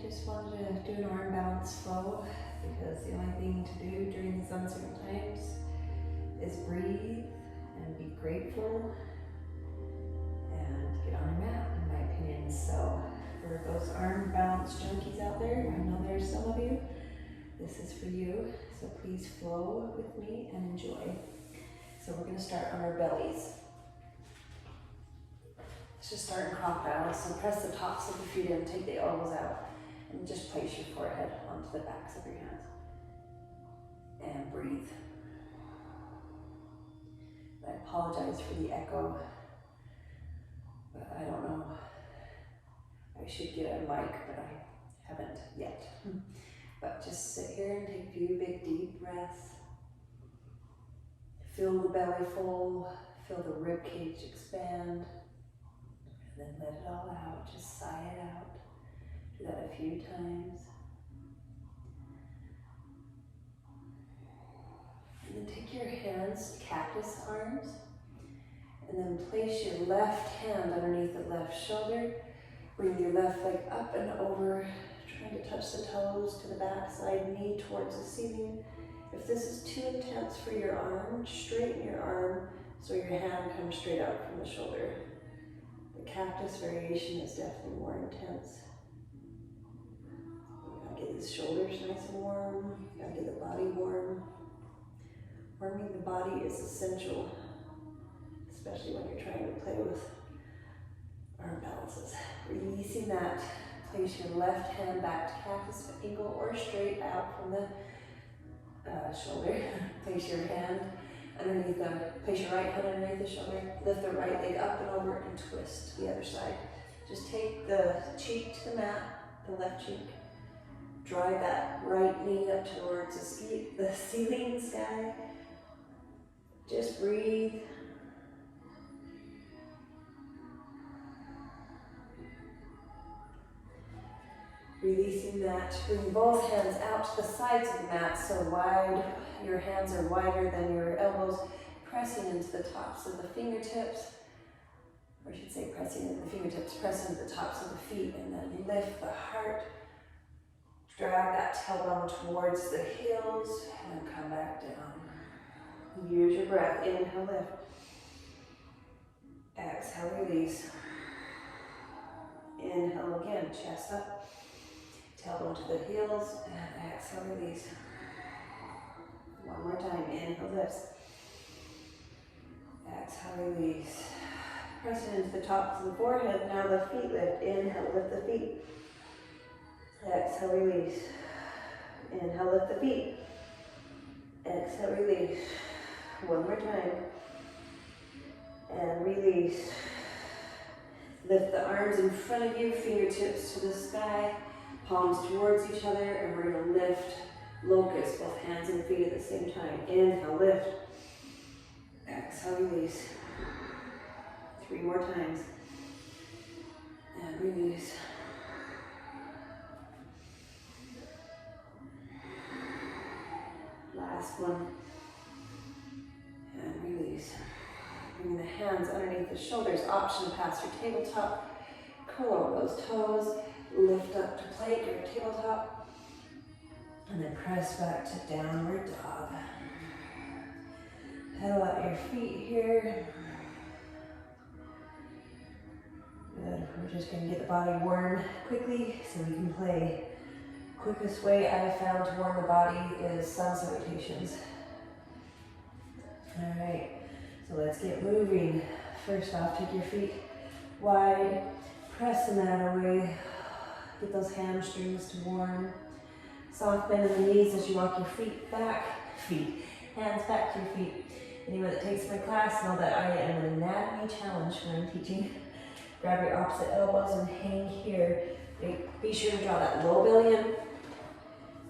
just wanted to do an arm balance flow because the only thing to do during these uncertain times is breathe and be grateful and get on your mat, in my opinion. So for those arm balance junkies out there, I know there's some of you, this is for you. So please flow with me and enjoy. So we're going to start on our bellies. Let's just start in crocodile. So press the tops of the feet in, take the elbows out, and just place your forehead onto the backs of your hands. And breathe. I apologize for the echo, but I don't know. I should get a mic, but I haven't yet. But just sit here and take a few big deep breaths. Feel the belly full, feel the rib cage expand, and then let it all out, just sigh it out. Do that a few times. And then take your hands, cactus arms, and then place your left hand underneath the left shoulder. Bring your left leg up and over, trying to touch the toes to the back side, knee towards the ceiling. If this is too intense for your arm, straighten your arm so your hand comes straight out from the shoulder. The cactus variation is definitely more intense. You gotta get these shoulders nice and warm, you gotta get the body warm. Warming the body is essential, especially when you're trying to play with arm balances. Releasing that, place your left hand back to cactus angle or straight out from the shoulder. Place your hand underneath place your right hand underneath the shoulder. Lift the right leg up and over and twist to the other side. Just take the cheek to the mat, the left cheek. Drive that right knee up towards the ceiling sky. Just breathe. Releasing that, bring both hands out to the sides of the mat so wide, your hands are wider than your elbows, pressing into the tops of the fingertips, or I should say pressing into the fingertips, press into the tops of the feet, and then lift the heart, drag that tailbone towards the heels, and come back down. Use your breath, inhale, lift, exhale, release, inhale again, chest up. Tailbone to the heels, and exhale, release. One more time, inhale, lifts. Exhale, release. Press it into the tops of the forehead, now the feet lift. Inhale, lift the feet. Exhale, release. Inhale, lift the feet. Exhale, release. One more time. And release. Lift the arms in front of you, fingertips to the sky. Palms towards each other, and we're going to lift locust, both hands and feet at the same time. Inhale, lift. Exhale, release. 3 more times. And release. Last one. And release. Bring the hands underneath the shoulders, option past your tabletop. Curl over those toes. Lift up to plank or tabletop, and then press back to downward dog. Pedal out your feet here. Good. We're just going to get the body warm quickly so we can play. Quickest way I've found to warm the body is sun salutations. All right, so let's get moving. First off, take your feet wide, press the mat away. Get those hamstrings to warm. Soft bend in the knees as you walk your feet back. Hands back to your feet. Anyone that takes my class know that I am an anatomy challenge when I'm teaching. Grab your opposite elbows and hang here. Be sure to draw that low belly in.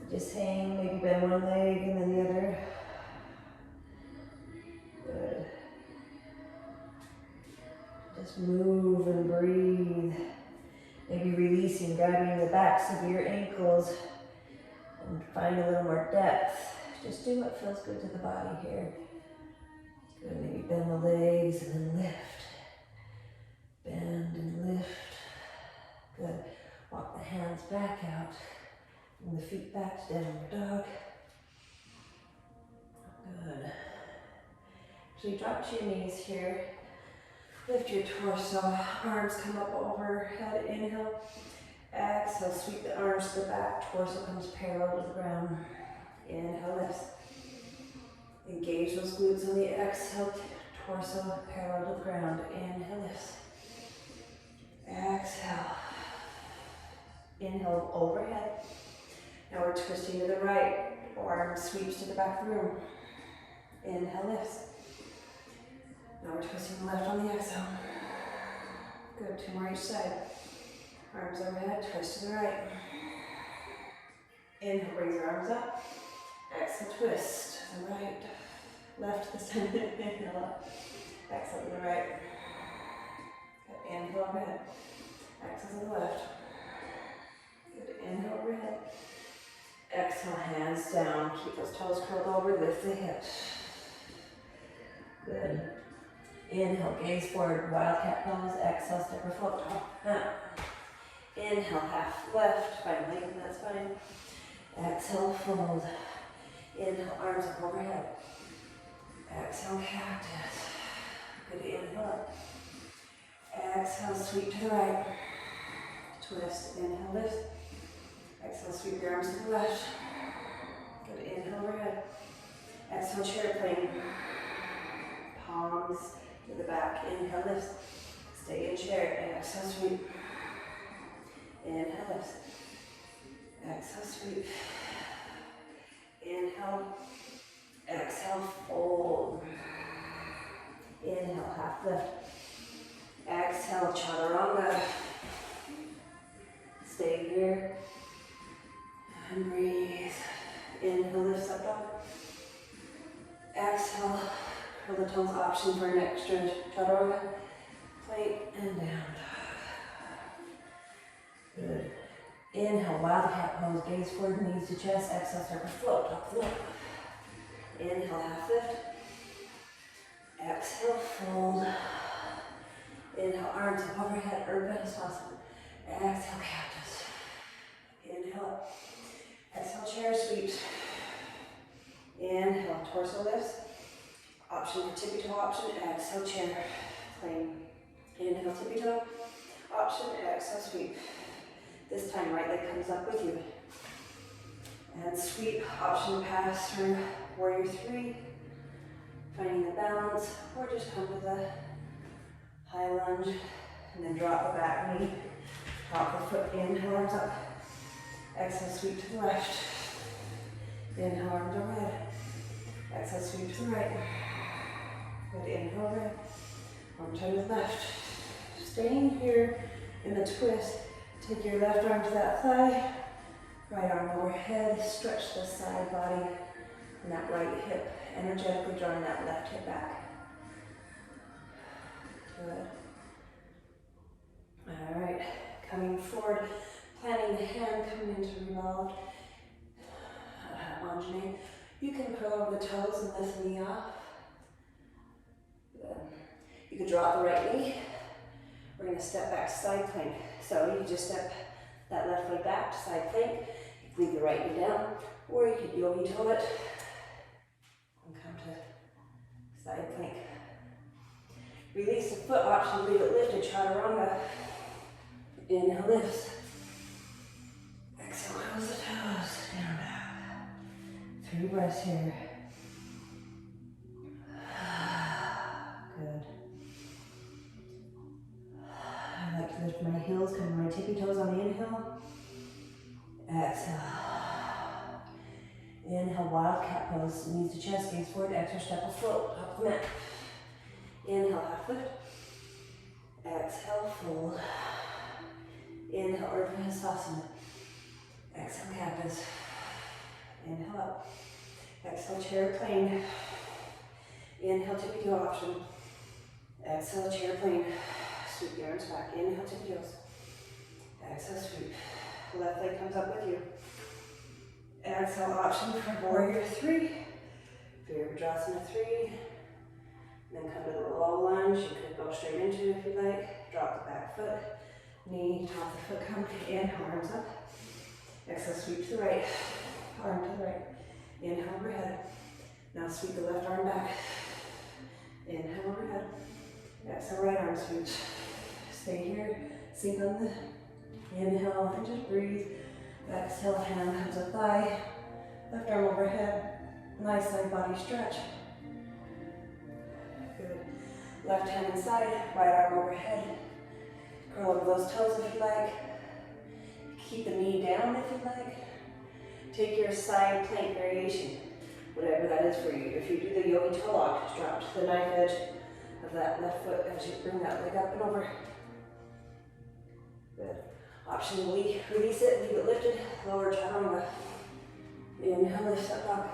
Just hang, maybe bend one leg and then the other. Good. Just move and breathe. Maybe releasing, grabbing the backs of your ankles and find a little more depth. Just do what feels good to the body here. Good, maybe bend the legs and then lift. Bend and lift. Good. Walk the hands back out. Bring the feet back to downward dog. Good. So you drop to your knees here. Lift your torso. Arms come up overhead. Inhale. Exhale. Sweep the arms to the back. Torso comes parallel to the ground. Inhale, lifts. Engage those glutes on the exhale. Torso parallel to the ground. Inhale, lifts. Exhale. Inhale, overhead. Now we're twisting to the right. Arm sweeps to the back of the room. Inhale, lifts. Now we're twisting the left on the exhale. Good, 2 more each side. Arms overhead, twist to the right. Inhale, raise your arms up. Exhale, twist to the right. Left this time. Inhale up. Exhale to the right. Good, inhale overhead. Exhale to the left. Good, inhale overhead. Exhale, hands down. Keep those toes curled over, lift the hips. Good. Inhale, gaze forward, wildcat pose. Exhale, step or float. Inhale, half left. Find length in that spine. Exhale, fold. Inhale, arms up overhead. Exhale, cactus. Good, inhale up. Exhale, sweep to the right. Twist, inhale, lift. Exhale, sweep your arms to the left. Good, inhale overhead. Exhale, chair plane. Palms to the back. Inhale, lift. Stay in chair. Exhale, sweep. Inhale, lift. Exhale, sweep. Inhale. Exhale, fold. Inhale, half lift. Exhale, chaturanga. Stay here. And breathe. Inhale, lifts up dog. Exhale, curl the toes, option for an extra chaturanga. Plank and down dog. Good. Inhale, wildcat pose, gaze forward, knees to chest. Exhale, start to float, dog float. Inhale, half lift. Exhale, fold. Inhale, arms up overhead, Urdhva Hastasana. Exhale, cactus. Inhale up. Exhale, chair sweeps. Inhale, torso lifts. Option for tippy toe option. Exhale, chair. Plane. Inhale, tippy toe. Option, exhale, sweep. This time, right leg comes up with you. And sweep. Option to pass through warrior 3. Finding the balance. Or just come to the high lunge. And then drop the back knee. Drop the foot. Inhale, arms up. Exhale, sweep to the left. Inhale, arms overhead. Exhale, sweep to the right. Good, inhale overhead. Arm to the left. Staying here in the twist. Take your left arm to that thigh. Right arm overhead. Stretch the side body and that right hip. Energetically drawing that left hip back. Good. All right. Coming forward. Planting the hand, coming into revolved Anjane. You can curl over the toes and lift the knee off. Good. You can drop the right knee. We're going to step back to side plank. So you just step that left leg back to side plank. You can leave the right knee down, or you can yogi toe it and come to side plank. Release the foot option, leave it lifted, chaturanga. Inhale, lifts. Exhale, close the toes, down dog. 3 breaths here. Good. I like to lift my heels, come to my tippy toes on the inhale. Exhale. Inhale, wildcat pose, knees to chest, gaze forward, exhale, step or float, up the mat. Inhale, half lift. Exhale, fold. Inhale, Urdhva Hastasana. Exhale, cactus. Inhale up. Exhale, chair plane. Inhale, tippy toe option. Exhale, chair plane. Sweep the arms back. Inhale, tippy toes. Exhale, sweep. Left leg comes up with you. Exhale, option for warrior 3. Virabhadrasana 3. Then come to the low lunge. You could go straight into it if you like. Drop the back foot. knee, top of the foot come. Inhale, arms up. Exhale, sweep to the right. Arm to the right. Inhale, overhead. Now sweep the left arm back. Inhale, overhead. Exhale, right arm sweep. Stay here. Sink on the inhale and just breathe. Exhale, hand comes up thigh. Left arm overhead. Nice side body stretch. Good. Left hand inside, right arm overhead. Curl over those toes if you like. Keep the knee down if you like. Take your side plank variation, whatever that is for you. If you do the yogi toe lock, drop to the knife edge of that left foot as you bring that leg up and over. Good. Option to release it, leave it lifted, lower chaturanga. Inhale, lift that dog.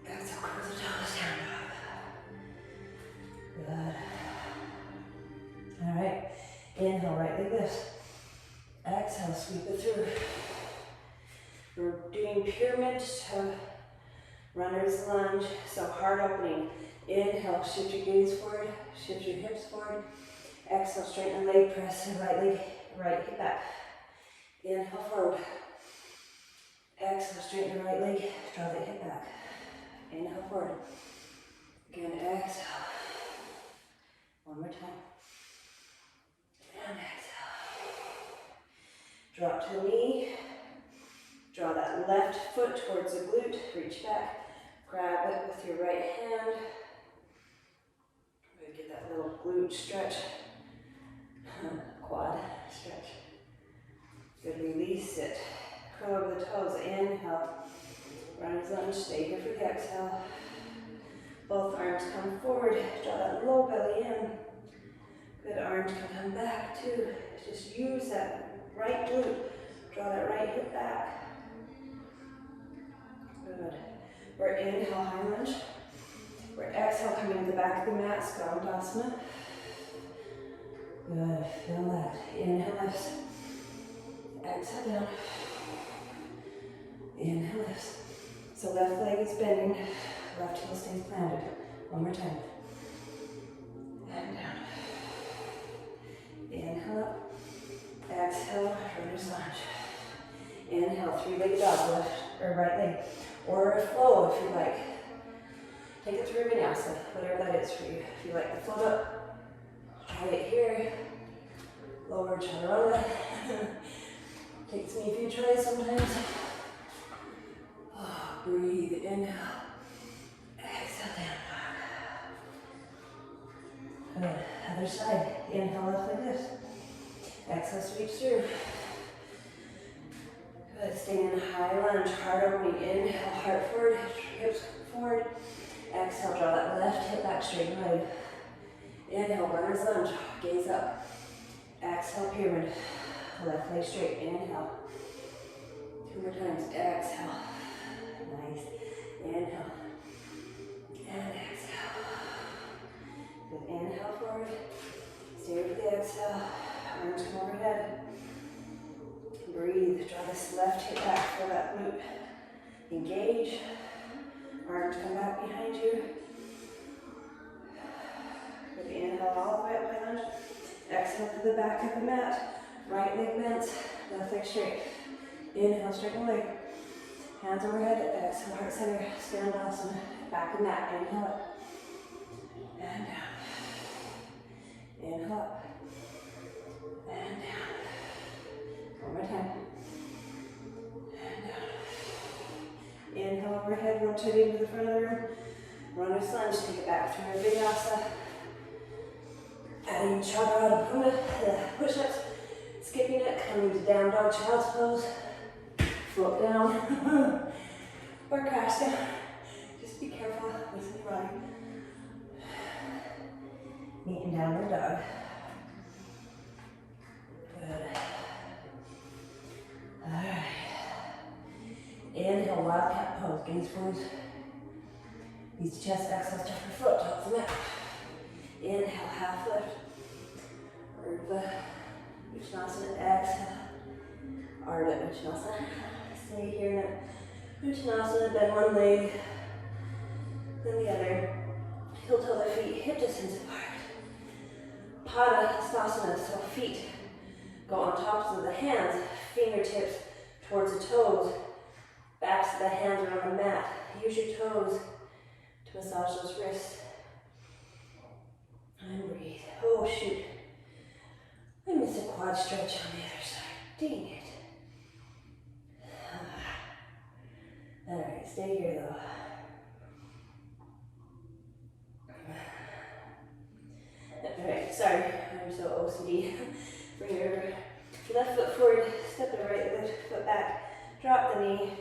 Exhale, curl the toes down. Good. All right. Inhale, right leg lifts. Exhale, sweep it through. We're doing pyramid to runner's lunge, so heart opening. Inhale, shift your gaze forward, shift your hips forward. Exhale, straighten the leg, press the right leg, right hip back. Inhale, forward. Exhale, straighten the right leg, draw the hip back. Inhale, forward. Again, exhale. One more time. And exhale. Drop to the knee. Draw that left foot towards the glute. Reach back. Grab it with your right hand. Get that little glute stretch. Quad stretch. Good, release it. Curl over the toes. Inhale. Runner's lunge. Stay here for the exhale. Both arms come forward. Draw that low belly in. Good, arms can come back too. Just use that right glute. Draw that right hip back. Good. We're inhale, high lunge. We're exhale, coming to the back of the mat, Skandasana. Good, feel that. Inhale, lifts. Exhale, down. Inhale, lifts. So left leg is bending, left heel stays planted. One more time. And down. Inhale up. Exhale, runner's lunge. Inhale, three-legged dog, left or right leg. Or a flow if you like. Take it through vinyasa, whatever that is for you. If you like the float up, try it here. Lower chaturanga. Takes me a few tries sometimes. Oh, breathe, inhale. Exhale, down. Good. Other side. Inhale, left like this. Exhale, sweeps through. Good. Staying in high lunge. Heart opening. Inhale, heart forward. Hips forward. Exhale, draw that left hip back, straighten leg. Inhale, runner's lunge. Gaze up. Exhale, pyramid. Left leg straight. Inhale. Two more times. Exhale. Nice. Inhale. And exhale. Good. Inhale forward. Stay with the exhale. Arms come overhead. Breathe. Draw this left hip back. Feel that glute. Engage. Arms come back behind you. Good. Inhale all the way up by lunge. Exhale to the back of the mat. Right leg bent. Left leg straight. Inhale, straighten leg. Hands overhead. Exhale, heart center. Skandasana. Back of mat. Inhale up. And down. Inhale up. And down. One more time. And down. Inhale overhead, rotating to the front of the room. Runner's lunge, take it back through your vinyasa. Adding chaturanga, push-ups. Skipping it, coming to down dog, child's pose. Float down. Or crash down. Just be careful with your body. Meeting downward dog. Good. Alright. Inhale, wildcat pose, gaze forward. Use the chest, exhale, step your foot, tops the mat. Inhale, half lift. Urdhva Uttanasana, exhale. Ardha Uttanasana. Stay here in Uttanasana, bend one leg, then the other. Heel toe the feet, hip distance apart. Pada Hastasana, so feet Go on tops of the hands, fingertips towards the toes, backs of the hands are on the mat. Use your toes to massage those wrists. And breathe. Oh shoot. I missed a quad stretch on the other side. Dang it. Alright, stay here though. Alright, sorry, I'm so OCD. Bring your left foot forward, step the right foot back, drop the knee,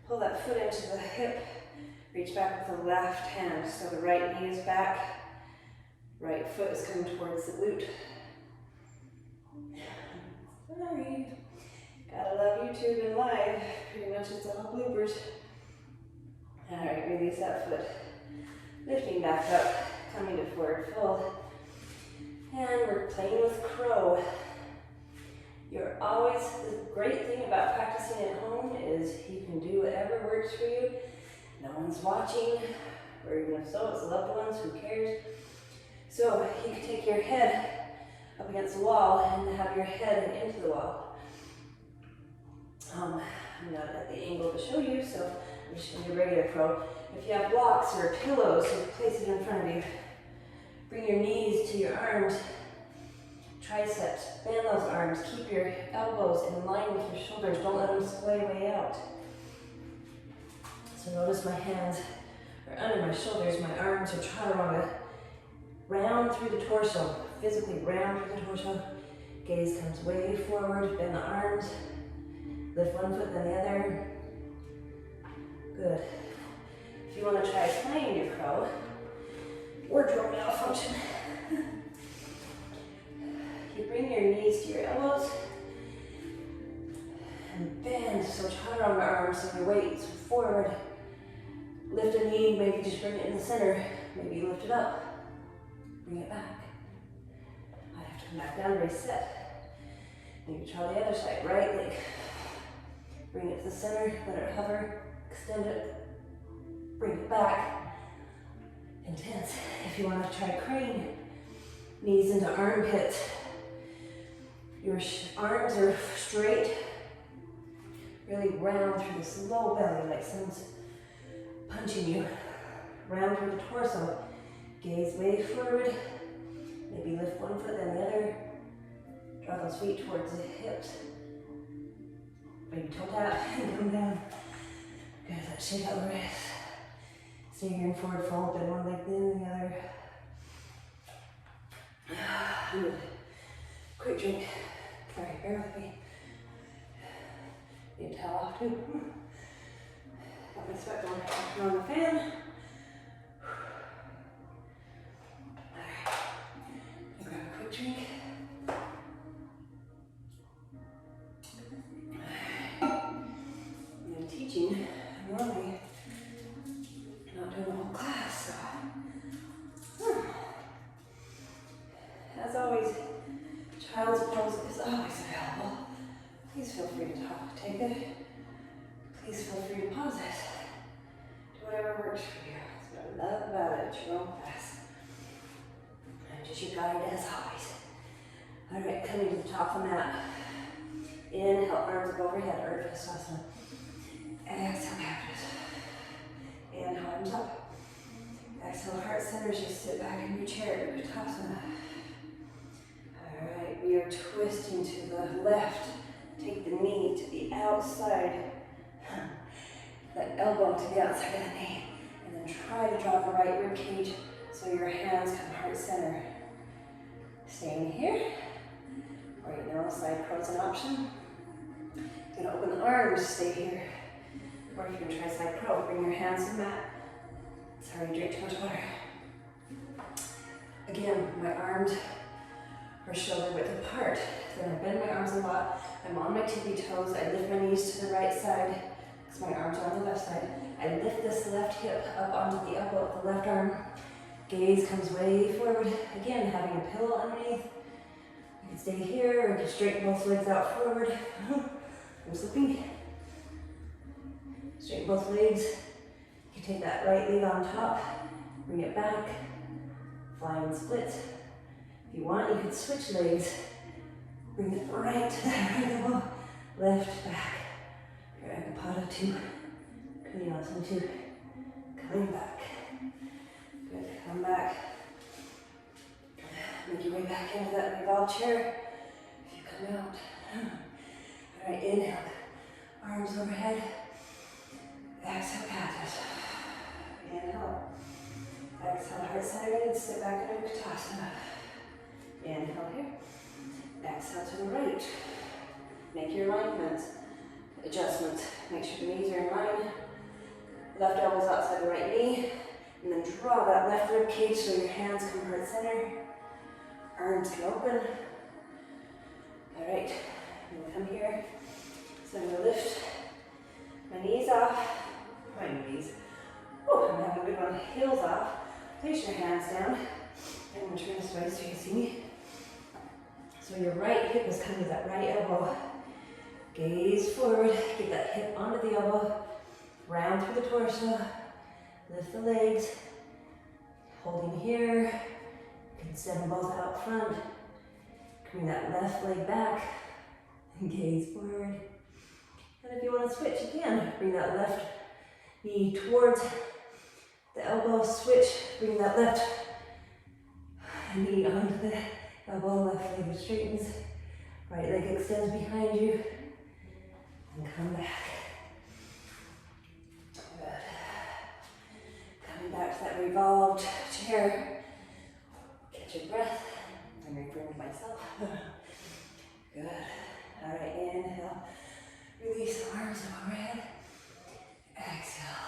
pull that foot into the hip, reach back with the left hand. So the right knee is back, right foot is coming towards the glute. Sorry, gotta love YouTube and live. Pretty much it's all bloopers. Alright, release that foot. Lifting back up, coming to forward fold. And we're playing with crow. You're always, the great thing about practicing at home is you can do whatever works for you. No one's watching, or even if so, it's loved ones, who cares? So you can take your head up against the wall and have your head into the wall. I'm not at the angle to show you, so I'm just going to do regular crow. If you have blocks or pillows, so place it in front of you. Bring your knees to your arms, triceps, bend those arms. Keep your elbows in line with your shoulders. Don't let them sway way out. So notice my hands are under my shoulders. My arms are chaturanga. Round through the torso, physically round through the torso. Gaze comes way forward, bend the arms. Lift one foot, then the other. Good. If you want to try playing your crow, wardrobe malfunction. You bring your knees to your elbows and bend, so chaturanga arms, so your weight is forward. Lift a knee, maybe just bring it in the center, maybe lift it up, bring it back. I have to come back down, reset. Maybe try the other side, right leg. Bring it to the center, let it hover, extend it, bring it back. Intense. If you want to try crane, knees into armpits. Your arms are straight, really round through this low belly, like someone's punching you. Round through the torso. Gaze way forward. Maybe lift one foot, then the other. Draw those feet towards the hips. Big toe tap and come down. Good, let's shake out the wrist. Stay here in forward fold, bend one leg, then the other. Good. Quick drink. Sorry, bear with me. Need a towel off too. Got my sweat going. Turn on the fan. Alright. Grab a quick drink. I'm teaching normally. Not doing the whole class, so. As always, child's pose is always available. Please feel free to take it. Please feel free to pause it. Do whatever works for you. That's what I love about it. It's your own class. I'm just your guide as always. Alright, coming to the top of the mat. Inhale, arms up overhead, Urdhva Sthasana. Exhale, cactus. Inhale, arms up. Exhale, heart centers. You sit back in your chair, Uttanasana. Alright, we are twisting to the left. Take the knee to the outside. That elbow to the outside of the knee. And then try to draw the right rib cage so your hands come heart center. Staying here. Right now, side crow is an option. Gonna open the arms, stay here. Or you can try side crow, bring your hands to the mat. Sorry, drink too much water. Again, my arms are shoulder width apart. Then I bend my arms a lot. I'm on my tippy toes. I lift my knees to the right side because my arms are on the left side. I lift this left hip up onto the elbow of the left arm. Gaze comes way forward. Again, having a pillow underneath. You can stay here or you can straighten both legs out forward. I'm slipping. Straighten both legs. You can take that right leg on top, bring it back, flying splits. If you want, you could switch legs. Bring it right to that right elbow. Left, back. Ekapada 2. Kuniyasana 2. Coming back. Good. Come back. Make your way back into that revolved chair. If you come out. Alright, inhale. Arms overhead. Exhale, cactus. Inhale. Exhale, heart-centered. Sit back into Uttanasana. Inhale here. Exhale to the right. Make your alignments. Adjustments. Make sure the knees are in line. Left elbow's outside the right knee. And then draw that left rib cage so your hands come heart center. Arms can open. Alright. I'm going to come here. So I'm going to lift my knees off. My knees. Oh, I'm having a good one. Heels off. Place your hands down. I'm going to turn this way so you can see me. So your right hip is coming to that right elbow. Gaze forward. Get that hip onto the elbow. Round through the torso. Lift the legs. Holding here. You can send them both out front. Bring that left leg back. And gaze forward. And if you want to switch again, bring that left knee towards the elbow. Switch. Bring that left knee onto the elbow. Left leg straightens. Right leg extends behind you. And come back. Good. Coming back to that revolved chair. Catch your breath. I'm reframing myself. Good. Alright, inhale. Release the arms overhead. Exhale.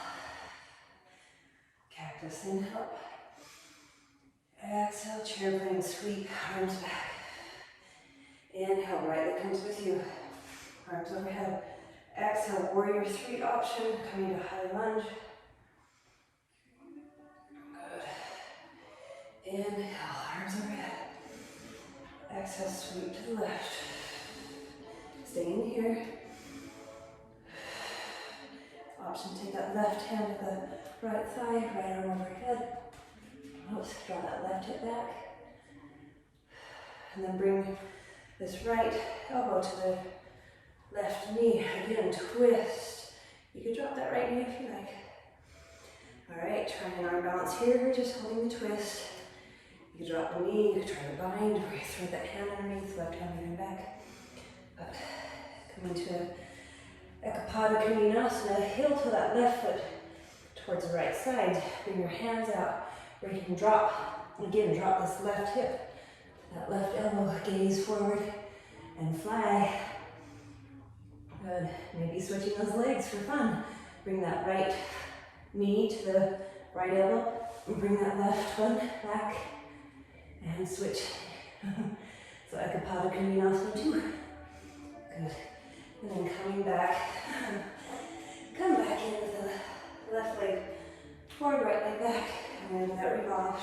Cactus, inhale. Exhale, chair plane sweep, arms back. Inhale, right leg comes with you. Arms overhead. Exhale, warrior 3 option, coming to high lunge. Good. Inhale, arms overhead. Exhale, sweep to the left. Stay in here. Option, take that left hand to the right thigh, right arm overhead. Oops, draw that left hip back. And then bring this right elbow to the left knee. Again, twist. You could drop that right knee if you like. Alright, try an arm balance here, just holding the twist. You could drop the knee, you could try to bind, or you throw that hand underneath, left hand behind back. But come into Ekapada Konasana, heel to that left foot towards the right side. Bring your hands out, where you can drop. Again, drop this left hip, that left elbow, gaze forward, and fly. Good. Maybe switching those legs for fun. Bring that right knee to the right elbow, and bring that left one back, and switch. So Ekapada Konasana 2. Good. And then coming back, come back in with the left leg forward, right leg back, and then that revolve.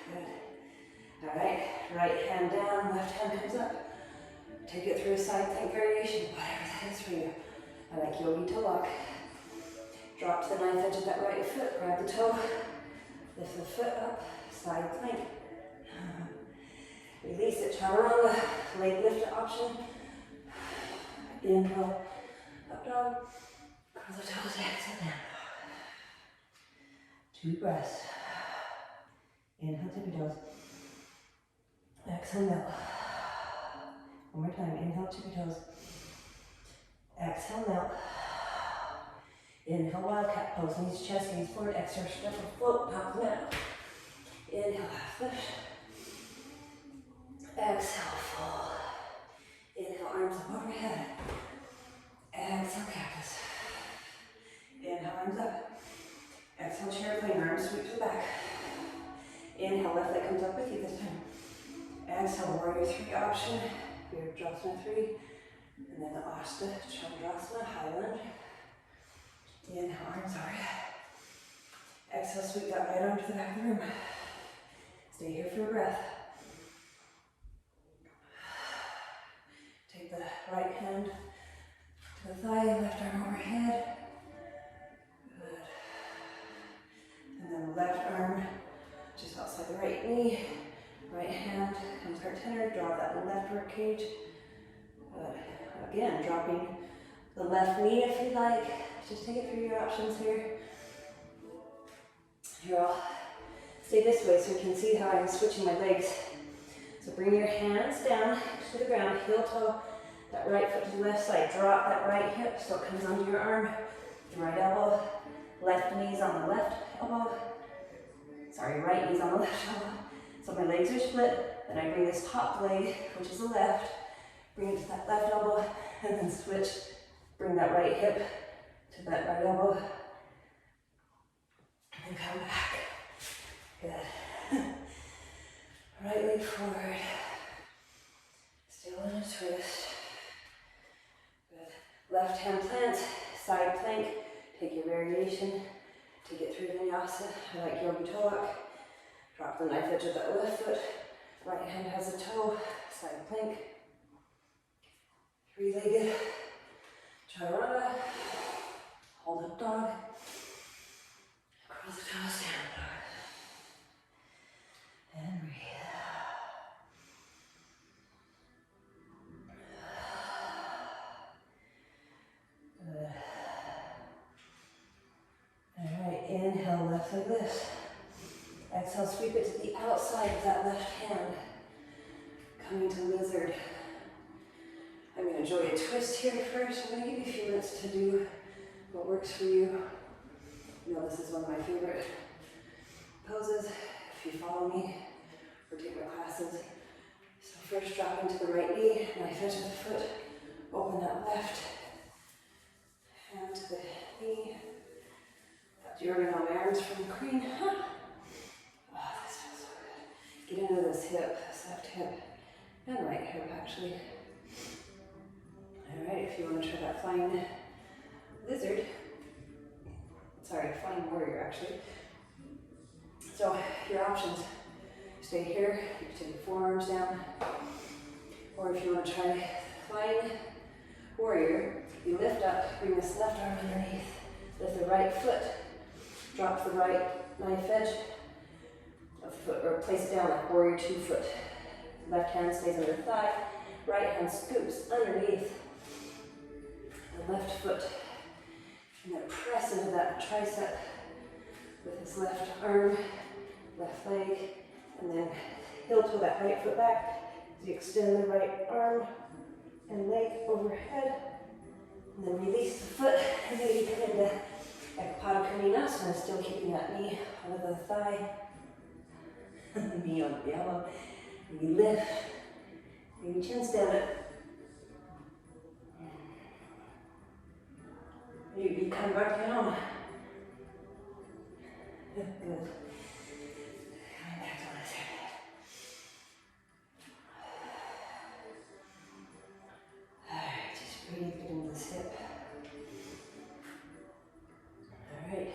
Good. Alright, right hand down, left hand comes up. Take it through a side plank variation, whatever that is for you. I like Yogi toe walk. Drop to the ninth edge of that right foot, grab the toe, lift the foot up, side plank. Release it, chaturanga, leg lift option. Inhale, up dog, curl the toes, exhale down. 2 breaths. Inhale, tippy toes. Exhale, melt. One more time, inhale, tippy toes. Exhale, melt. Inhale, wildcat pose, knees, chest, gaze forward, exhale, step or float, top the mat. Inhale, half lift. Exhale, fold. Inhale, arms up overhead. Exhale, cactus. Inhale, arms up. Exhale, chair plane, arms sweep to the back. Inhale, left leg comes up with you this time. Exhale, warrior 3 option. Virabhadrasana 3. And then the Asta Chandrasana, high lunge. Inhale, arms overhead. Exhale, sweep that right arm to the back of the room. Stay here for a breath. Take the right hand to the thigh, left arm overhead. Good. And then the left arm just outside the right knee. Right hand comes tenor, draw that left rib cage. Again, dropping the left knee if you like. Just take it through your options here. Here, I'll stay this way so you can see how I'm switching my legs. So bring your hands down to the ground, heel toe, that right foot to the left side. Drop that right hip so it comes onto your arm. The right elbow, left knee's on the left elbow. Sorry, right knee's on the left elbow. So my legs are split. Then I bring this top leg, which is the left, bring it to that left elbow, and then switch. Bring that right hip to that right elbow. And come back. Good. Right leg forward. Still in a twist. Good. Left hand plant, side plank. Take your variation to get through vinyasa. I like yogi toe lock. Drop the knife edge of that left foot. Right hand has a toe. Side plank. Three-legged. Chaturanga. Hold up dog. Cross the toes down dog. And breathe. Good. Alright, inhale, left like this. Exhale, sweep it to the outside of that left hand. Coming to lizard. I'm going to enjoy a twist here first. I'm going to give you a few minutes to do what works for you. You know this is one of my favorite poses. If you follow me or take my classes. So first drop into the right knee, knife edge of the foot. Open that left hand to the knee. Got Jordan on my arms from Queen. Oh, this feels so good. Get into this hip, this left hip, and right hip actually. Alright, if you want to try that flying lizard, sorry, flying warrior actually. So your options, stay here, you can take your forearms down, or if you want to try flying warrior, you lift up, bring this left arm underneath, lift the right foot, drop the right knife edge of the foot, or place it down like warrior 2 foot. Left hand stays under the thigh, right hand scoops underneath the left foot, and then press into that tricep with his left arm, left leg, and then heel toe that right foot back as you extend the right arm and leg overhead, and then release the foot, and then you come into Ekapada Konasana, still keeping that knee under the thigh, knee on the elbow. Maybe lift, maybe chin stand it. Maybe come back down. Good. Coming back to lizard. Alright, just breathe, get into this hip. Alright.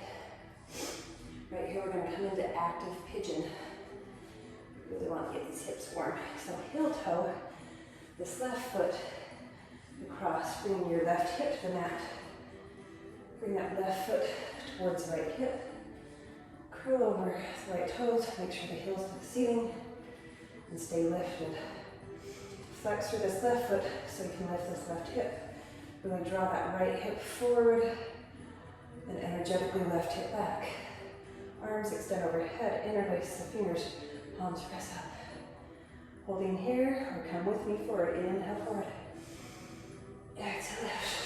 Right here we're going to come into active pigeon. Really want to get these hips warm. So heel toe, this left foot across, bring your left hip to the mat. Bring that left foot towards the right hip. Curl over the right toes, make sure the heels to the ceiling, and stay lifted. Flex through this left foot so you can lift this left hip. Really draw that right hip forward, and energetically left hip back. Arms extend overhead, interlace the fingers, palms press up. Holding here, or come with me forward. Inhale forward. Exhale lift.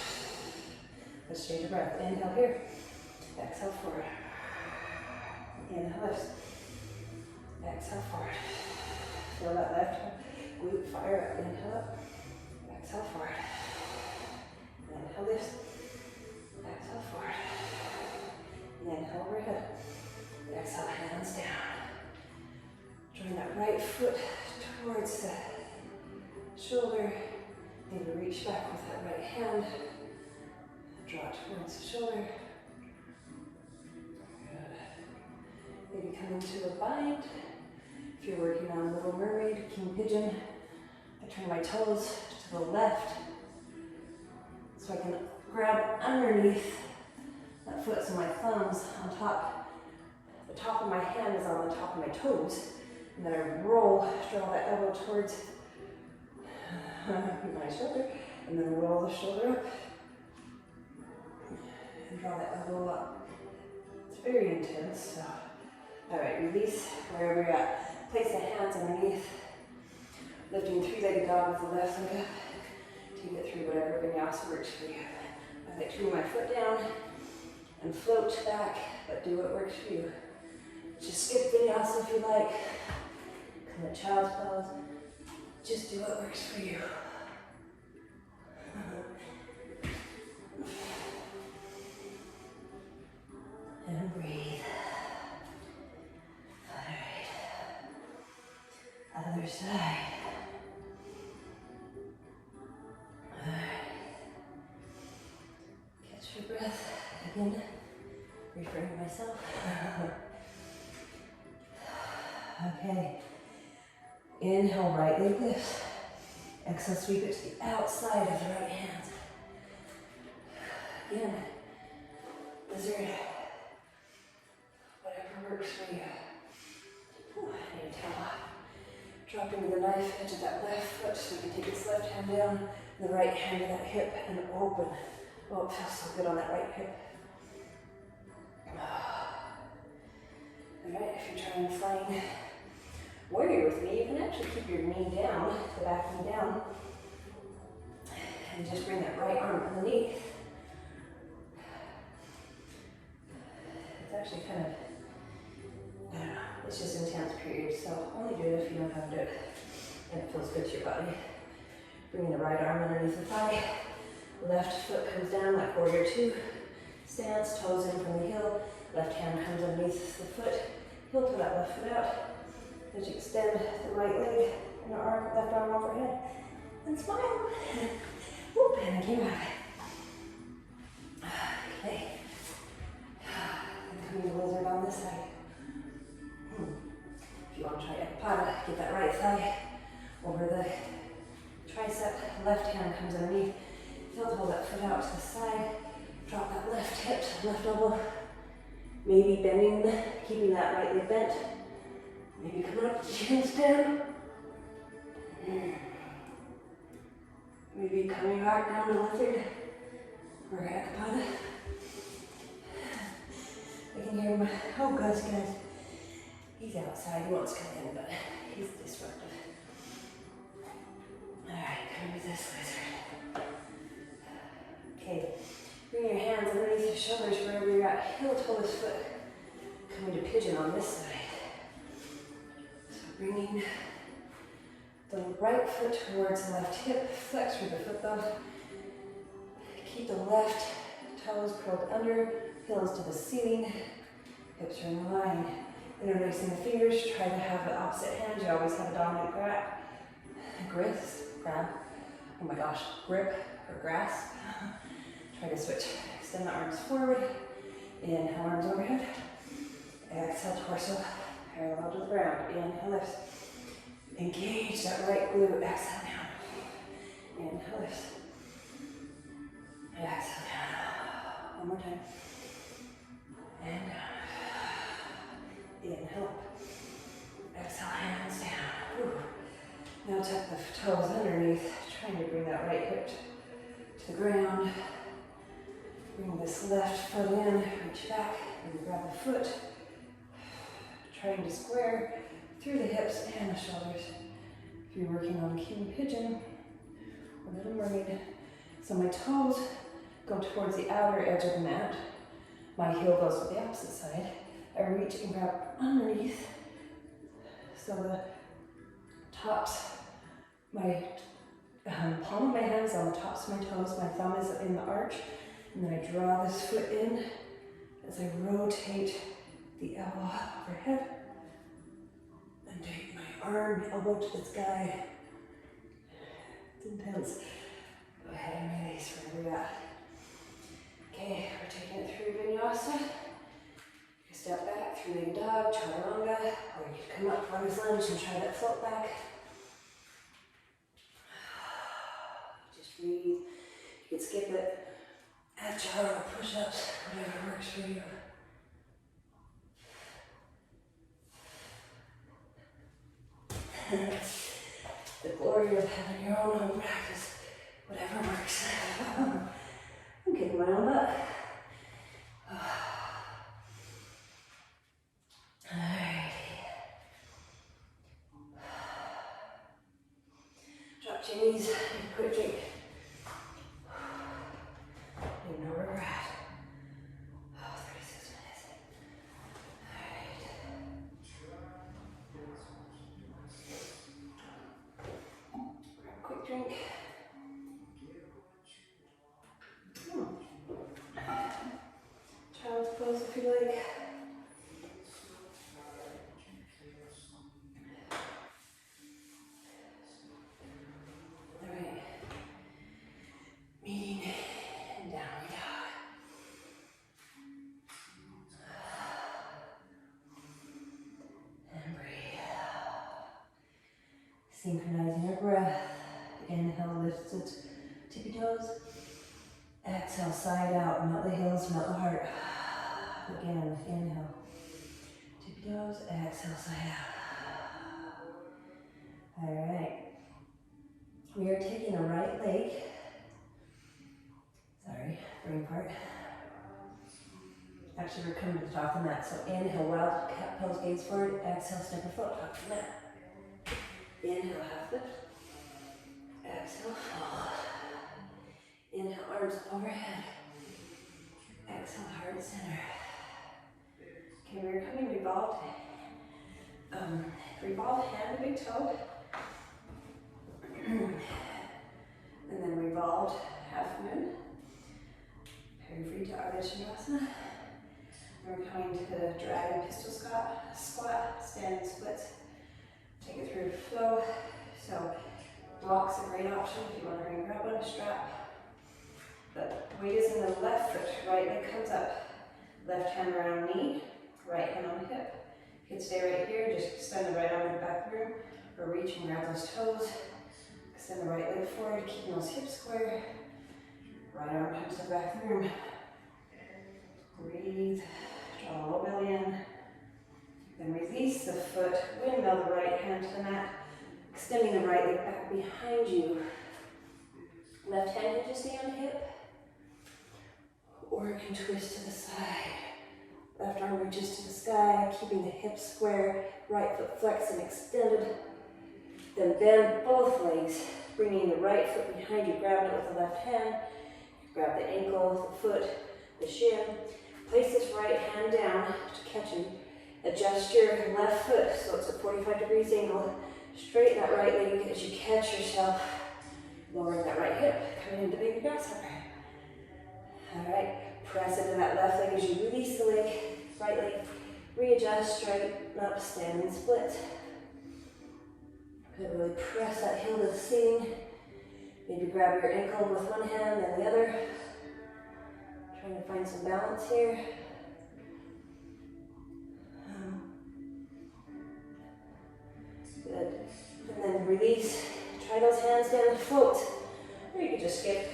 Let's change your breath. Inhale here. Exhale forward. Inhale lift. Exhale forward. Feel that left glute fire up. Inhale up. Exhale forward. Inhale lift. Exhale forward. Inhale overhead. Exhale hands down. Drawing that right foot towards the shoulder. Maybe reach back with that right hand. Draw towards the shoulder. Good. Maybe come into a bind. If you're working on Little Mermaid, King Pigeon, I turn my toes to the left so I can grab underneath that foot so my thumbs on top. The top of my hand is on the top of my toes. And then I roll, draw that elbow towards my shoulder, and then roll the shoulder up and draw that elbow up. It's very intense, so. All right, release wherever you're at. Place the hands underneath, lifting three-legged dog with the left leg up. Take it through whatever vinyasa works for you. I like to bring my foot down and float back, but do what works for you. Just skip vinyasa if you like. Come to child's pose. Just do what works for you. And breathe. Alright. Other side. Alright. Catch your breath. Again, referring to myself. Okay. Inhale, right leg lifts. Exhale, sweep it to the outside of the right hand. Again, lizard. Whatever works for you. Ooh, I need a towel. Drop into the knife edge of that left foot so you can take this left hand down, the right hand to that hip, and open. Oh, it feels so good on that right hip. Alright, if you're trying flying warrior with me, you can actually keep your knee down, the back knee down, and just bring that right arm underneath. It's actually kind of, I don't know, it's just intense period, so only do it if you know how to do it and it feels good to your body. Bringing the right arm underneath the thigh, left foot comes down like warrior two stance, toes in from the heel, left hand comes underneath the foot, heel to that left foot out. As you extend the right leg and the left arm overhead, and smile. Whoop, and came out. Okay. And coming to lizard on this side. If you want to try Ekapada, get that right thigh over the tricep. Left hand comes underneath. Feel to hold that foot out to the side. Drop that left hip to the left elbow. Maybe bending, keeping that right leg bent. Maybe come up to chin stand. Maybe coming back down to lizard or Ekapada. I can hear my, oh gosh guys, he's outside, he wants to come in, but he's disruptive. Alright, come with this lizard. Okay, bring your hands underneath your shoulders wherever you're at, heel toe this foot. Coming to pigeon on this side. Bringing the right foot towards the left hip, flex through the foot though. Keep the left toes curled under, heels to the ceiling, hips are in line. Interlacing the fingers, try to have the opposite hand. You always have a dominant grip, oh my gosh, grip or grasp. Try to switch. Extend the arms forward, inhale, arms overhead. Exhale, torso parallel to the ground. Inhale, lifts. Engage that right glute. Exhale down. Inhale, lifts. Exhale down. One more time. And down. Inhale. Exhale, hands down. Whew. Now tuck the toes underneath, trying to bring that right hip to the ground. Bring this left foot in, reach back, and grab the foot. Trying to square through the hips and the shoulders. If you're working on king pigeon or little mermaid. So my toes go towards the outer edge of the mat. My heel goes to the opposite side. I reach and grab underneath. So the tops, my palm of my hand is on the tops of my toes. My thumb is in the arch. And then I draw this foot in as I rotate the elbow up overhead, and take my arm, elbow to the sky. It's intense. Go ahead and release wherever you're at. Okay, we're taking it through vinyasa. You step back, three-legged dog, chaturanga, or you can come up, runner's lunge, and try that float back. Just breathe. You can skip it. Add chaturanga push-ups, whatever works for you. The glorious of having your own home practice, whatever works. I'm kicking my own butt. Alrighty. Drop your knees, take a quick drink. Leave no regret. 36 minutes. Alright. Grab a quick drink. Child's pose if you like. Alright. Meeting and downward dog. And breathe. Synchronizing your breath. Inhale, lift the tippy toes. Exhale, side out, melt the heels, melt the heart. Again, inhale. Tippy toes, exhale, side out. Alright. We are taking the right leg. Sorry, brain part. Actually, we're coming to the top of the mat. So inhale, wildcat pose, gaze forward. Exhale, step or float, top of the mat. Inhale, half lift. Exhale, fold. Inhale, arms overhead. Exhale, heart center. Okay, we're coming revolved. Revolve hand to big toe. And then revolved half moon. Perivrita Ardha Shanasana. We're coming to the dragon pistol squat, standing splits. Take it through to flow. So block's a great option if you want to grab on a strap. But weight is in the left foot, right leg comes up. Left hand around knee, right hand on hip. You can stay right here, just extend the right arm to the back of the room, or reach and grab those toes. Extend the right leg forward, keeping those hips square. Right arm comes to the back of the room. Breathe, draw a low belly in. Then release the foot, windmill the right hand to the mat, extending the right leg back behind you. Left hand can just stay on the hip, or it can twist to the side. Left arm reaches to the sky, keeping the hips square, right foot flexed and extended. Then bend both legs, bringing the right foot behind you, grabbing it with the left hand. Grab the ankle, the foot, the shin. Place this right hand down to catch and adjust your left foot so it's a 45 degrees angle. Straighten that right leg as you catch yourself. Lowering that right hip, coming into baby grasshopper. Alright, press into that left leg as you release the leg, right leg. Readjust, straighten up, standing split. Good, really press that heel to the ceiling. Maybe grab your ankle with one hand and the other. Trying to find some balance here. Good. And then release. Try those hands down and float. Or you could just skip.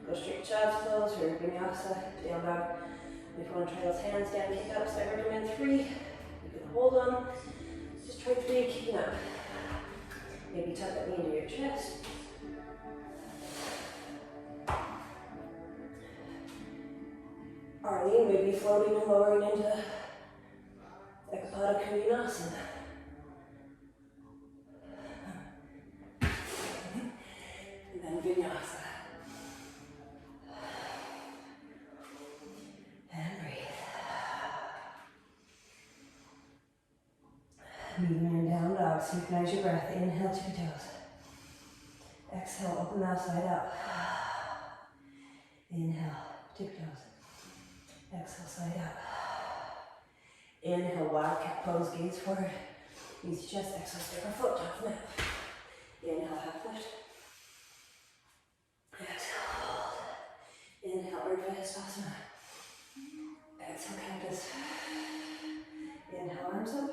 Go straight to child's pose or vinyasa, down dog. If you want to try those hands down, kick up, so I recommend 3. You can hold on. Just try 3, kicking up. Maybe tuck that knee into your chest. Arlene may be floating and lowering into Ekapada Konasana. And then Vinyasa. And breathe. Medium and down dog. Synchronize your breath. Inhale, tippy toes. Exhale, open mouth side out. Inhale, tippy toes. Exhale, side out. Inhale, wildcat pose, gaze forward. Knees to chest, exhale, step or foot, top of the mat. Inhale, half lift. Exhale, hold. Inhale, Urdhva Hastasana. Exhale, cactus. Inhale, arms up.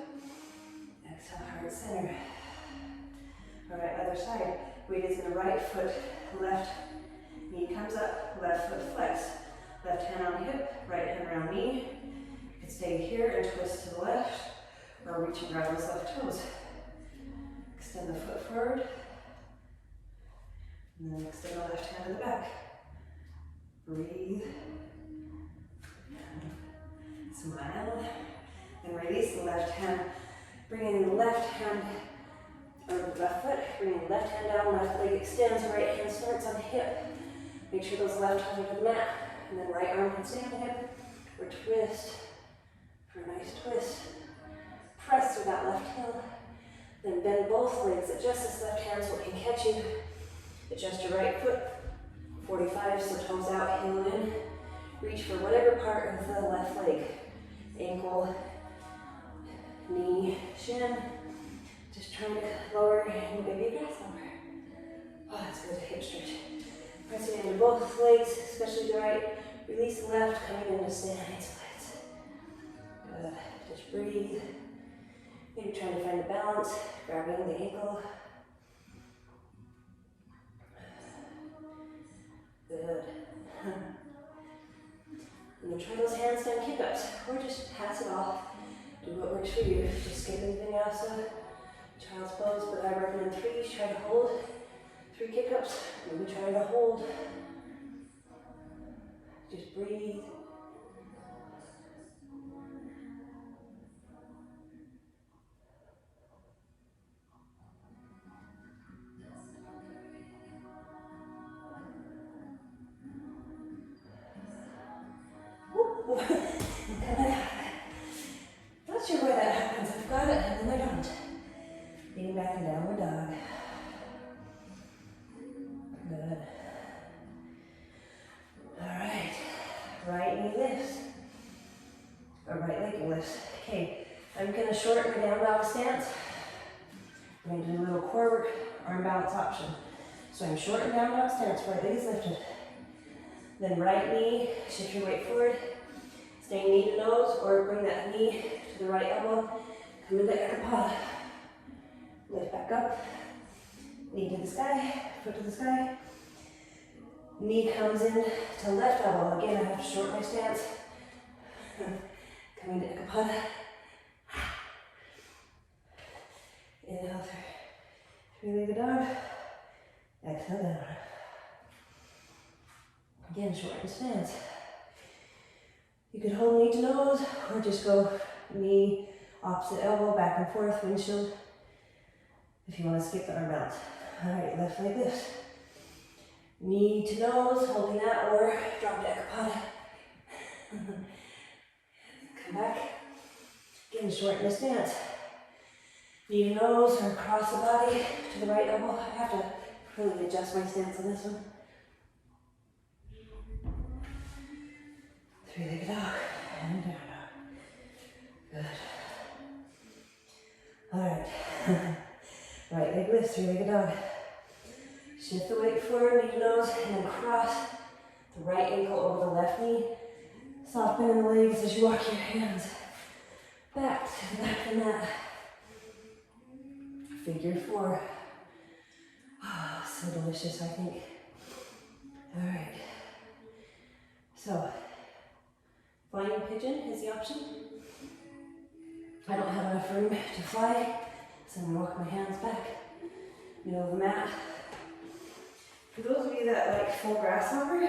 Exhale, heart center. Alright, other side. Weight is in the right foot, left knee comes up, left foot flexed. Left hand on hip, right hand around knee. You can stay here and twist to the left, or reach and grab those left toes. Extend the foot forward. And then extend the left hand to the back. Breathe. And smile. And release the left hand. Bring in the left hand, or left foot. Bring the left hand down, left leg extends, right hand starts on the hip. Make sure those left toes are to the mat. And then right arm can stay on the hip. Or twist for a nice twist. Press through that left heel. Then bend both legs. Adjust this left hand so it can catch you. Adjust your right foot. 45, so toes out, heel in. Reach for whatever part of the left leg. Ankle, knee, shin. Just trying to lower and maybe a grasshopper. Oh, that's good. Hip stretch. Pressing into both legs, especially the right. Release the left, coming into standing splits. Good. Just breathe. Maybe trying to find a balance, grabbing the ankle. Good. And then try those handstand kick-ups, or just pass it off. Do what works for you. Just skip anything vinyasa, child's pose, but I recommend 3. Try to hold 3 kick-ups. Maybe try to hold. Just breathe. Not sure why that happens. I've got it and then I don't. Leaning back in downward dog. Good. Alright. Right knee lifts. Or right leg lifts. Okay. I'm going to shorten my down dog stance. I'm going to do a little core work, arm balance option. So I'm short and down dog stance. Right leg is lifted. Then right knee, shift your weight forward. Staying knee to nose, or bring that knee to the right elbow. Come into Ekapada. Lift back up. Knee to the sky, foot to the sky. Knee comes in to left elbow. Again, I have to shorten my stance. Coming to Ekapada. Inhale through 3-legged dog. Exhale down. Again, shorten stance. You could hold knee to nose, or just go knee, opposite elbow, back and forth, windshield. If you want to skip the arm balance. Alright, left leg lifts. Knee to nose, holding that, or drop to Ekapada. Come back. Again, shorten the stance. Knee to nose, or cross the body to the right elbow. I have to really adjust my stance on this one. 3-legged dog, and down dog. Good. Alright. Right leg lifts, 3-legged dog. Shift the weight forward, knee to nose, and then cross the right ankle over the left knee. Soft bend in the legs as you walk your hands back to the back of the mat. Figure 4. Oh, so delicious, I think. Alright. So, flying pigeon is the option. I don't have enough room to fly, so I'm going to walk my hands back, middle of the mat. For those of you that like full grasshopper,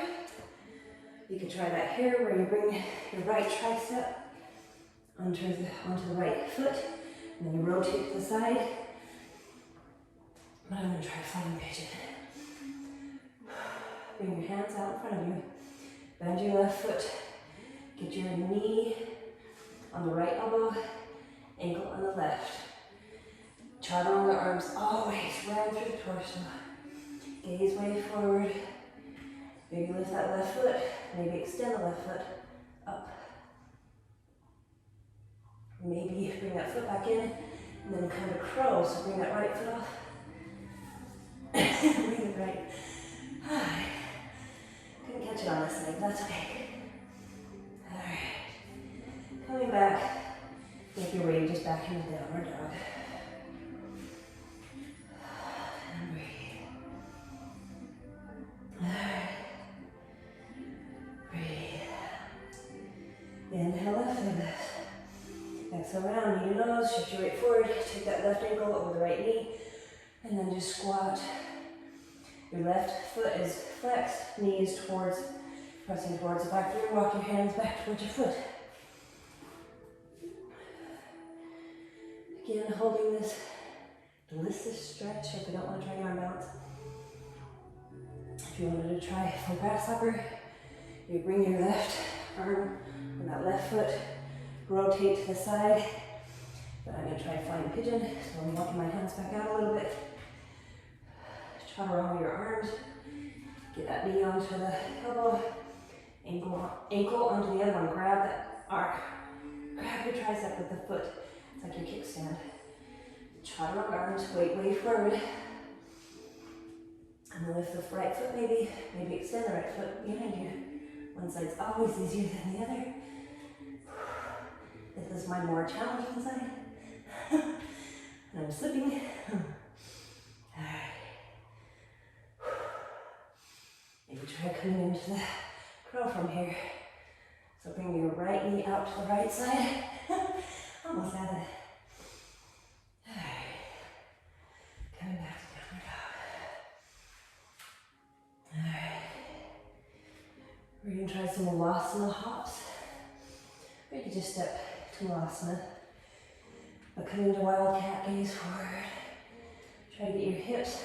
you can try that here where you bring your right tricep onto the right foot, and then you rotate to the side. But I'm going to try flying pigeon. Bring your hands out in front of you. Bend your left foot. Get your knee on the right elbow, ankle on the left. Travel on the arms, always round through the torso. Gaze way forward. Maybe lift that left foot. Maybe extend the left foot up. Maybe bring that foot back in, and then kind of crow. So bring that right foot off. Bring it right. Couldn't catch it on this leg, that's okay. Alright. Coming back. Make your way just back into downward dog. And breathe. Alright. Breathe. Inhale, left leg lift. Exhale round, knee to nose, shift your weight forward, take that left ankle over the right knee, and then just squat Your left foot is flexed, knee is pressing towards the back door. Walk your hands back towards your foot. Again, holding this delicious stretch if you don't want to try your arm balance. If you wanted to try full grasshopper, you bring your left arm and that left foot, rotate to the side. But I'm going to try flying pigeon, so I'm walking my hands back out a little bit. Trot around with your arms. Get that knee onto the elbow, ankle onto the other one. Grab that arc. Grab your tricep with the foot. It's like your kickstand. Trot around arms, weight way forward. And then lift the right foot maybe extend the right foot behind you. One side's always easier than the other. This is my more challenging side. And I'm slipping. Alright. Maybe try coming into the crow from here. So bring your right knee out to the right side. Almost had it. Alright. Coming back to downward dog. Alright. We're going to try some Malasana hops. Or you can just step to Malasana. But come into wildcat, gaze forward. Try to get your hips.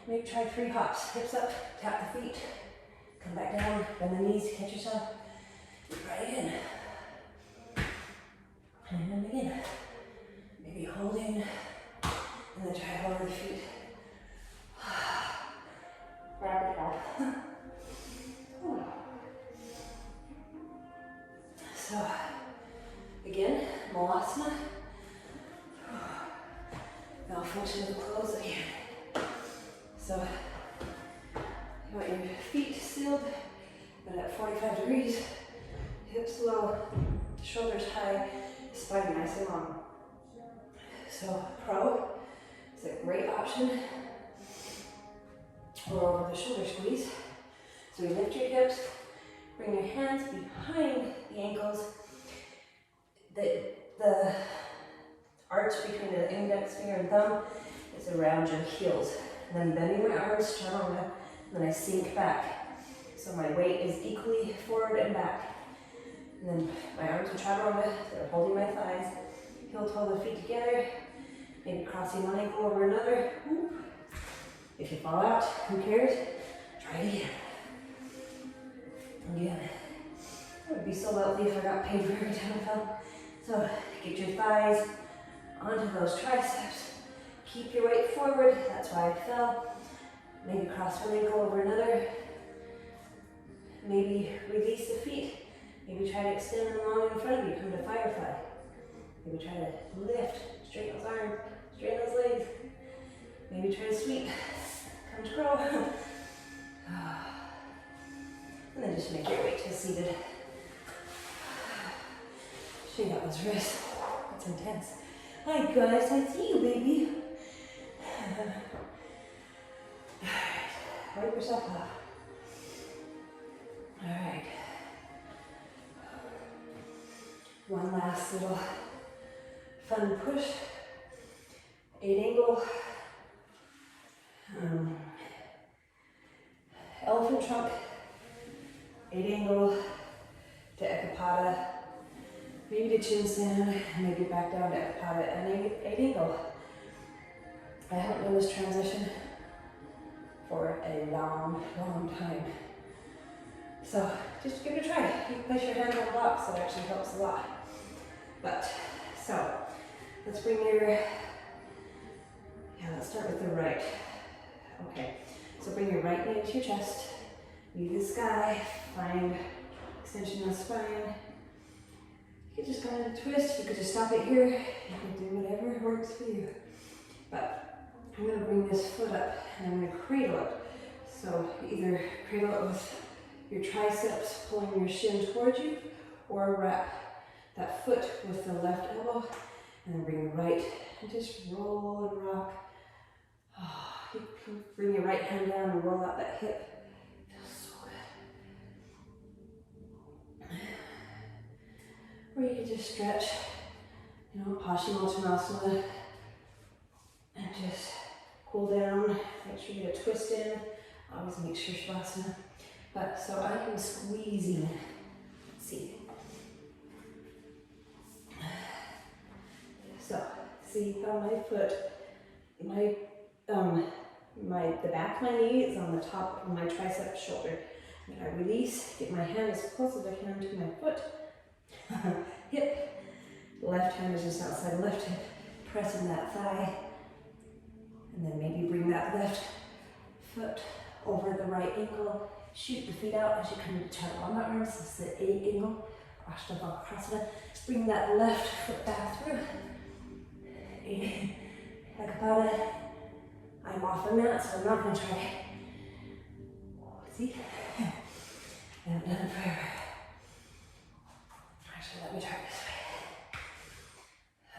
Maybe try 3 hops. Hips up, tap the feet. Come back down, bend the knees, catch yourself. Right in. And then again. Maybe holding. And then try to lower the feet. Grab it out. So, again, Malasana. Malfunction of the clothes again. So, you want your feet sealed, but at 45 degrees, hips low, shoulders high, spine nice and long. So, crow is a great option. Or over the shoulder squeeze. So you lift your hips, bring your hands behind the ankles. The arch between the index finger and thumb is around your heels. And then bending my arms, chaturanga, and then I sink back. So my weight is equally forward and back. And then my arms are chaturanga, they're holding my thighs. Heel toe the feet together, maybe crossing one ankle over another. If you fall out, who cares? Try it again. Again. I would be so wealthy if I got paid for every time I fell. So get your thighs onto those triceps. Keep your weight forward. That's why I fell. Maybe cross one ankle over another. Maybe release the feet. Maybe try to extend them long in front of you. Come to firefly. Maybe try to lift. Straighten those arms. Straighten those legs. Maybe try to sweep. Come to crow. And then just make your way to seated. Shake out those wrists. That's intense. Hi guys, I see you, baby. Alright, wipe yourself off. Alright. One last little fun push. 8 angle. Elephant trunk. 8 angle to Ekapada. Maybe to chin stand, maybe back down to Ekapada and 8 angle. I haven't done this transition for a long, long time. So just give it a try. You can place your hands on blocks, that actually helps a lot. But, so, let's bring your, let's start with the right. Okay, so bring your right knee into your chest, knee to the sky, find extension of the spine. You could just kind of twist, you could just stop it here, you can do whatever works for you. But I'm going to bring this foot up and I'm going to cradle it. So either cradle it with your triceps pulling your shin towards you, or wrap that foot with the left elbow and then bring your right and just roll and rock. Oh, you can bring your right hand down and roll out that hip. Or you can just stretch, Paschimottanasana, and just cool down. Make sure you get a twist in. Always make sure Shavasana. But so I am squeezing. Let's see. So see how my foot, the back of my knee is on the top of my tricep shoulder. And I release, get my hand as close as I can to my foot, hip. The left hand is just outside the left hip, pressing that thigh. And then maybe bring that left foot over the right ankle. Shoot the feet out as you come to chaturanga arms. This is the A angle, Ashtavakra. Bring that left foot back through. Ekapada. I'm off the mat, so I'm not going to try. See? I haven't done it forever. Actually, let me try this way.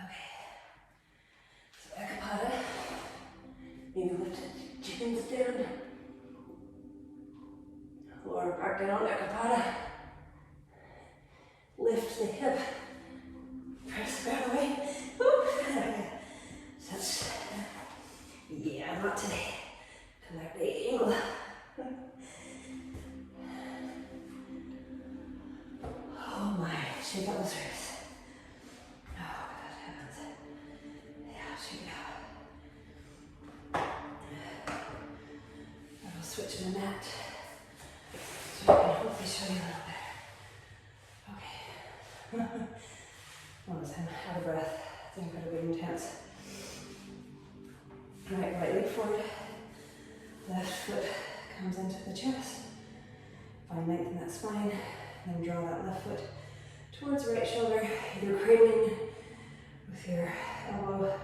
Okay. So Ekapada. Maybe lift it, chicken stand. Lower back down, Ekapada. Lift the hip. Press the ground away. Touch. Yeah, not today. Come back to the angle. Oh my, shake out those ribs. Oh, good heavens. Yeah, shake it out. I will switch to the mat so I can hopefully show you a little better. Okay. One more time, out of breath. It's incredibly intense. Right leg forward. Left foot comes into the chest. Find length in that spine. Then draw that left foot towards the right shoulder, either cradling with your elbow,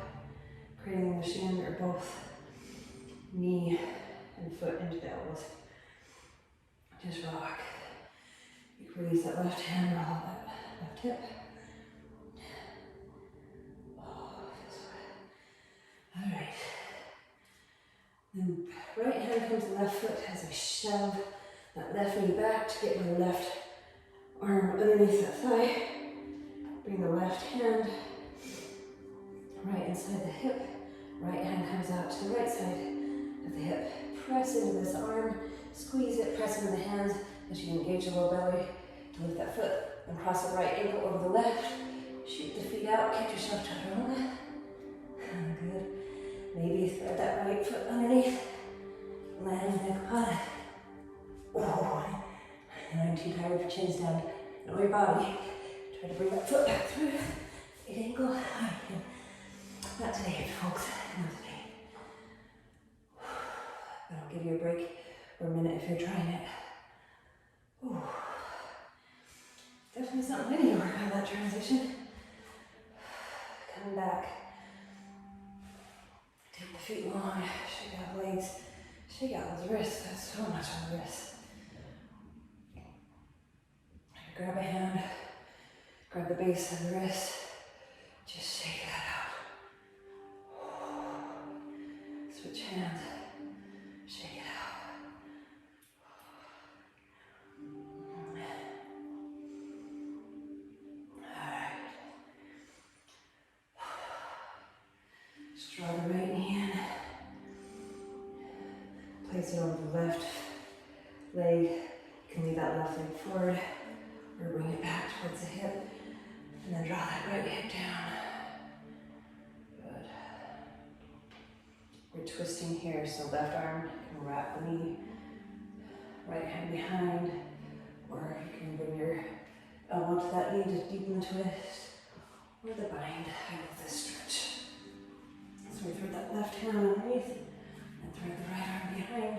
cradling the shin, or both knee and foot into the elbows. Just rock. You can release that left hand, roll that left hip. Oh, feels good. All right. Then right hand comes to the left foot as I shove that left knee back to get my left arm underneath that thigh. Bring the left hand right inside the hip. Right hand comes out to the right side of the hip. Press into this arm, squeeze it, press into the hands as you engage the lower belly to lift that foot and cross the right ankle over the left. Shoot the feet out, catch yourself chaturanga. Good. Maybe thread that right foot underneath. Land Ekapada. Oh, I'm too tired for chins down. Know your body. Try to bring that foot back through. Right ankle. Not today, folks. Not today. But I'll give you a break for a minute if you're trying it. Ooh. Definitely something I need to work on that transition. Coming back. Take the feet long. Shake out the legs. Shake out those wrists. That's so much on the wrists. Grab a hand. Grab the base of the wrist. Just shake that out. Switch hands. Shake it out. Alright. Just draw the right knee in. Place it over the left leg. You can leave that left leg forward or bring it back towards the hip. And then draw that right hip down. Good. We're twisting here, so left arm can wrap the knee, right hand behind, or you can bring your elbow to that knee to deepen the twist, or the bind. I love this stretch. So we thread that left hand underneath, and thread the right arm behind.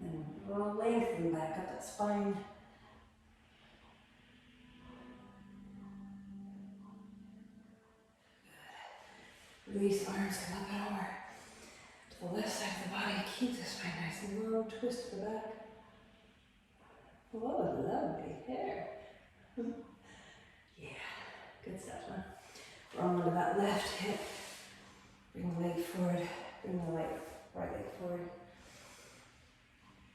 Then roll lengthen back up that spine. Release arms, come up and over to the left side of the body. Keep the spine nice and low. Twist to the back. Whoa, lovely hair. Yeah, good stuff, huh? Roll onto that left hip. Bring the leg forward. Bring the right leg forward.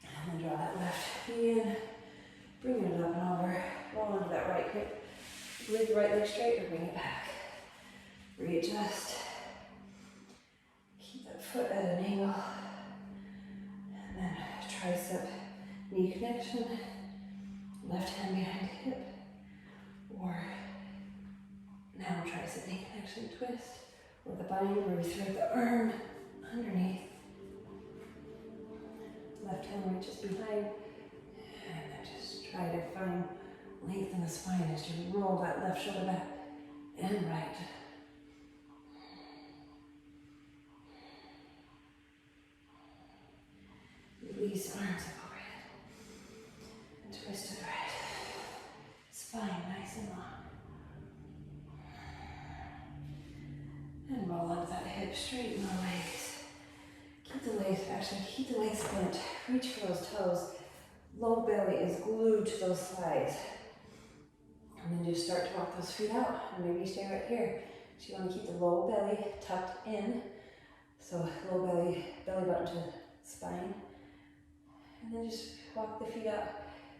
And then draw that left knee in. Bring it up and over. Roll onto that right hip. Leave the right leg straight or bring it back. Readjust. Keep that foot at an angle. tricep knee connection, left hand behind hip, or now tricep knee connection twist, or the bind where we thread the arm underneath. Left hand reaches behind, and then just try to find length in the spine as you roll that left shoulder back and right. Release arms up overhead and twist to the right. Spine nice and long. And roll onto that hip, straighten the legs. Keep the legs bent. Reach for those toes. Low belly is glued to those thighs. And then just start to walk those feet out. And maybe stay right here. So you want to keep the low belly tucked in. So low belly button to spine. And then just walk the feet out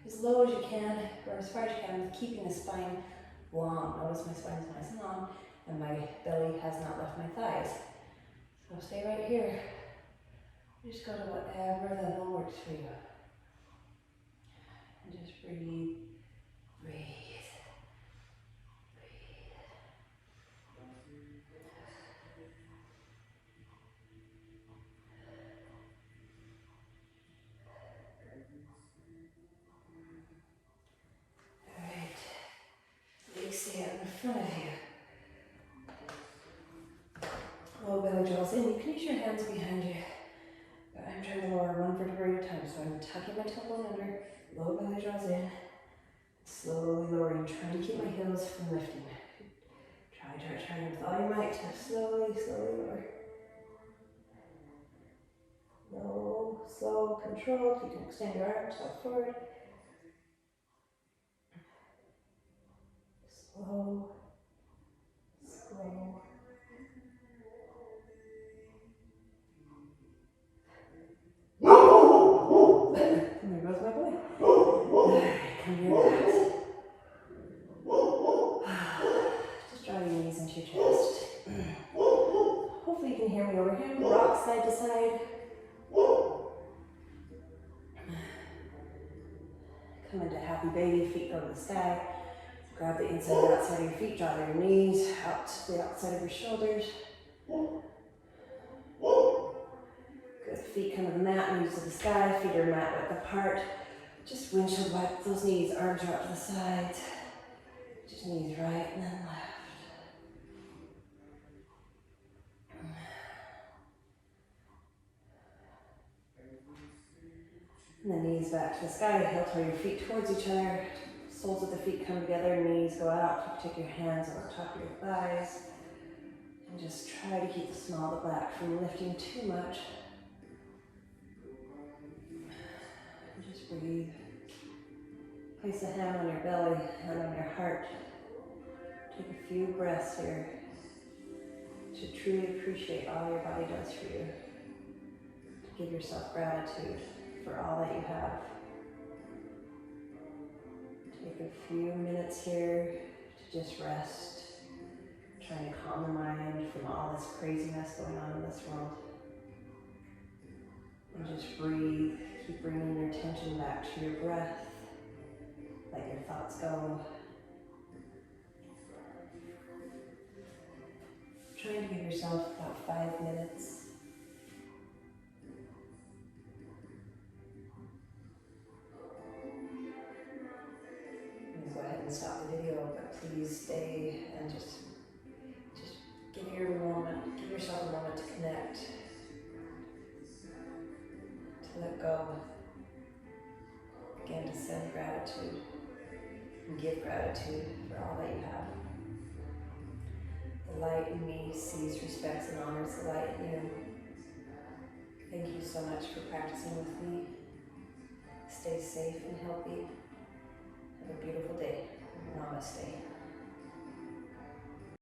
as low as you can, or as far as you can, keeping the spine long. Notice my spine is nice and long, and my belly has not left my thighs. So stay right here. Just go to whatever level works for you. And just breathe, breathe. Stay up in front of you. Low belly draws in. You can use your hands behind you. But I'm trying to lower one vertebra at a time. So I'm tucking my tailbone under. Low belly draws in. Slowly lowering. Trying to keep my heels from lifting. Try with all your might to slowly lower. Low, slow, controlled. You can extend your arms out forward. Slow, slow. And there goes my boy. Alright, come to your backs. Just draw your knees into your chest. Hopefully you can hear me over here. Rock side to side. Come into happy baby, feet go to the sky. Grab the inside and outside of your feet, draw your knees out to the outside of your shoulders. Good, feet come to the mat, knees to the sky, feet are mat width apart. Just windshield wipe those knees, arms are out to the sides. Just knees right and then left. And the knees back to the sky, heel toe your feet towards each other. Soles of the feet come together, knees go out. Take your hands on the top of your thighs. And just try to keep the small of the back from lifting too much. And just breathe. Place a hand on your belly, hand on your heart. Take a few breaths here to truly appreciate all your body does for you. To give yourself gratitude for all that you have. Take a few minutes here to just rest, trying to calm the mind from all this craziness going on in this world. And just breathe, keep bringing your attention back to your breath. Let your thoughts go. Trying to give yourself about 5 minutes. Go ahead and stop the video, but please stay and just give yourself a moment to connect, to let go, again to send gratitude and give gratitude for all that you have. The light in me sees, respects, and honors the light in you. Thank you so much for practicing with me. Stay safe and healthy. Have a beautiful day. Namaste.